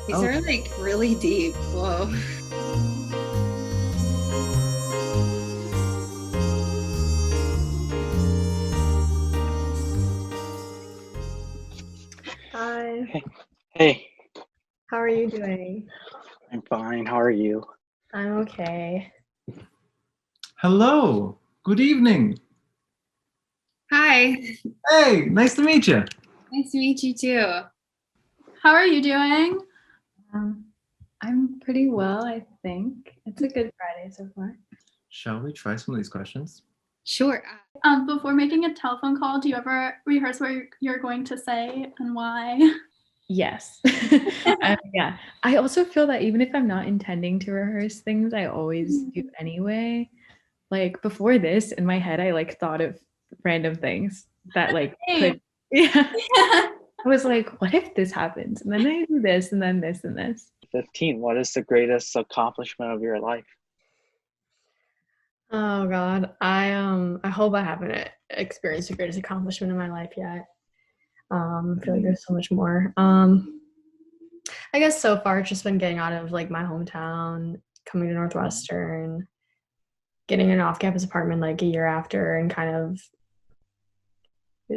These are like really deep. Whoa. Hi, Hey, hey, how are you doing? I'm fine. How are you? I'm okay. Hello, good evening. Hi. Hey, nice to meet you. Nice to meet you too. How are you doing? I'm pretty well, I think. It's a good Friday so far. Shall we try some of these questions? Sure. Before making a telephone call, do you ever rehearse what you're going to say and why? Yes. Yeah. I also feel that even if I'm not intending to rehearse things, I always do anyway. Like before this, in my head, I like thought of random things that like could, yeah. I was like, what if this happens? And then I do this and then this and this. 15. What is the greatest accomplishment of your life? Oh God, I hope I haven't experienced the greatest accomplishment in my life yet. I feel like there's so much more. I guess so far it's just been getting out of like my hometown, coming to Northwestern, getting an off-campus apartment like a year after, and kind of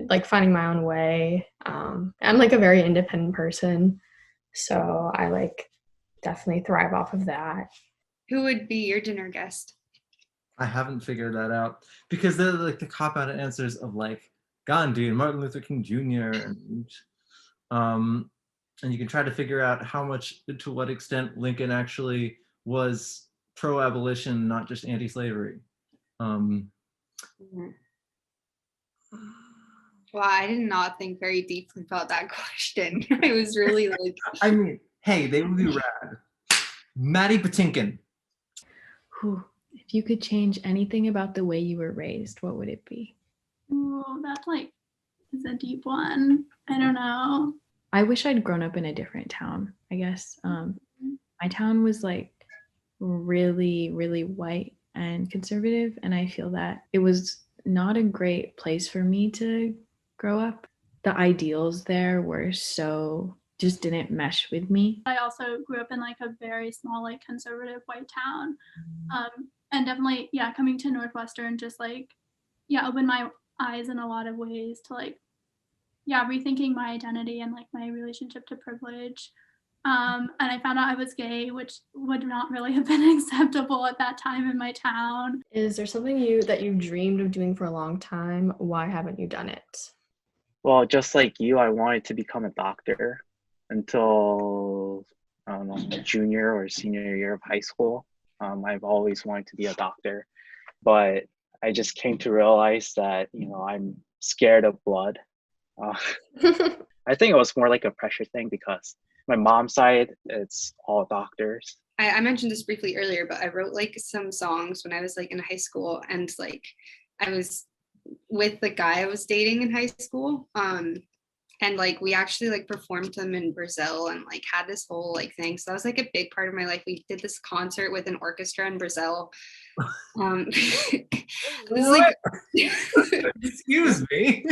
like finding my own way. I'm like a very independent person, so I like definitely thrive off of that. Who would be your dinner guest? I haven't figured that out because they're like the cop-out answers of like Gandhi and Martin Luther King Jr. And you can try to figure out how much, to what extent Lincoln actually was pro-abolition, not just anti-slavery. Wow, I did not think very deeply about that question. I was really like, I mean, hey, they would be rad. Maddie Patinkin. Whew. If you could change anything about the way you were raised, what would it be? Ooh, that like is a deep one. I don't know. I wish I'd grown up in a different town, I guess. My town was like really, really white and conservative, and I feel that it was not a great place for me to grow up. The ideals there were so just didn't mesh with me. I also grew up in like a very small, like conservative white town. And definitely, yeah, coming to Northwestern just like, yeah, opened my eyes in a lot of ways to like, yeah, rethinking my identity and like my relationship to privilege. And I found out I was gay, which would not really have been acceptable at that time in my town. Is there something that you've dreamed of doing for a long time? Why haven't you done it? Well, just like you, I wanted to become a doctor until, I don't know, junior or senior year of high school. I've always wanted to be a doctor, but I just came to realize that, I'm scared of blood. I think it was more like a pressure thing because my mom's side, it's all doctors. I mentioned this briefly earlier, but I wrote like some songs when I was like in high school, and like I was with the guy I was dating in high school. And like we actually like performed them in Brazil and like had this whole like thing. So that was like a big part of my life. We did this concert with an orchestra in Brazil. This is like Excuse me.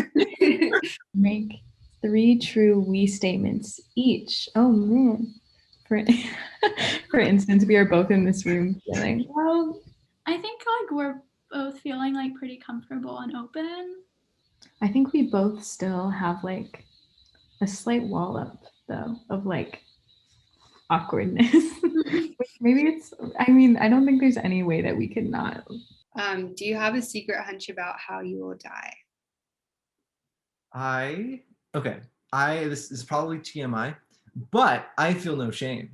Make 3 true we statements each. Oh man. For instance, we are both in this room feeling, well, I think like we're both feeling like pretty comfortable and open. I think we both still have like a slight wall up though of like awkwardness. Maybe it's, I mean, I don't think there's any way that we could not. do you have a secret hunch about how you will die? This is probably TMI, but I feel no shame.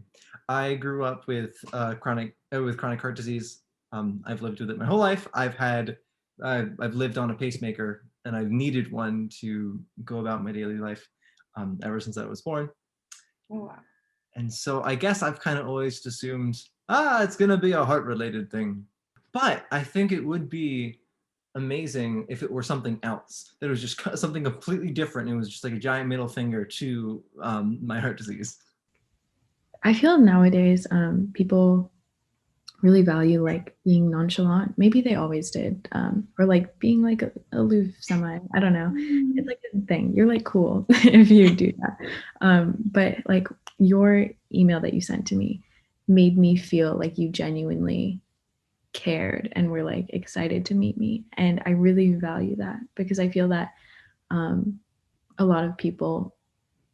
I grew up with chronic heart disease. I've lived with it my whole life. I've lived on a pacemaker, and I've needed one to go about my daily life ever since I was born. Oh, wow. And so I guess I've kind of always assumed, it's gonna be a heart-related thing. But I think it would be amazing if it were something else, that it was just something completely different. It was just like a giant middle finger to my heart disease. I feel nowadays people really value like being nonchalant. Maybe they always did, or like being like aloof semi. I don't know. It's like a thing. You're like cool if you do that. But like your email that you sent to me made me feel like you genuinely cared and were like excited to meet me, and I really value that because I feel that a lot of people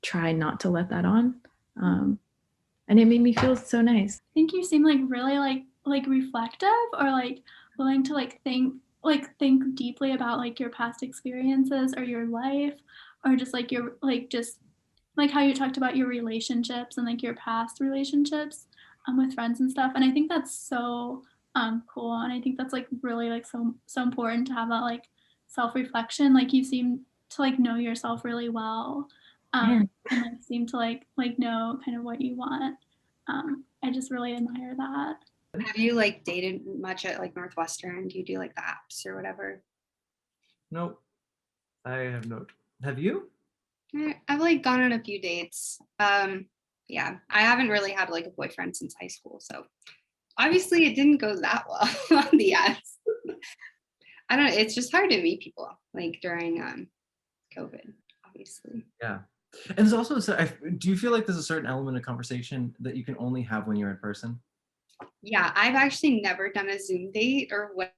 try not to let that on, and it made me feel so nice. I think you seem like really like reflective, or like willing to like think deeply about like your past experiences or your life, or just like your just like how you talked about your relationships and like your past relationships with friends and stuff. And I think that's so cool, and I think that's like really like so important to have that like self-reflection. Like you seem to like know yourself really well, and like seem to like know kind of what you want. I just really admire that. Have you like dated much at like Northwestern? Do you do like the apps or whatever? Nope. I have not. Have you? I've like gone on a few dates. Yeah, I haven't really had like a boyfriend since high school, so obviously it didn't go that well on the apps. I don't know. It's just hard to meet people like during COVID, obviously. Yeah. And there's also, do you feel like there's a certain element of conversation that you can only have when you're in person? Yeah, I've actually never done a Zoom date or what,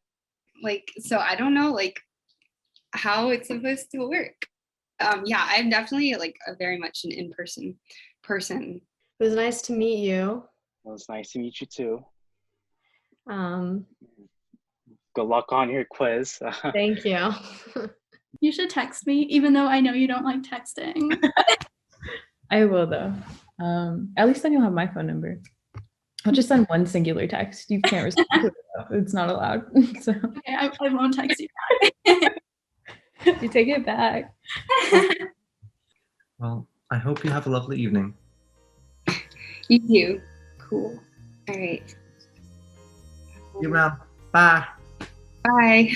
like, so I don't know like how it's supposed to work. Yeah, I'm definitely like a very much an in-person person. It was nice to meet you. It was nice to meet you too. Um, Good luck on your quiz. Thank you. You should text me, even though I know you don't like texting. I will though. At least then you'll have my phone number. I'll just send one singular text. You can't respond to it. It's not allowed. So Okay, I won't text you. you take it back. Well, I hope you have a lovely evening. You do. Cool. All right. See you around. Bye. Bye.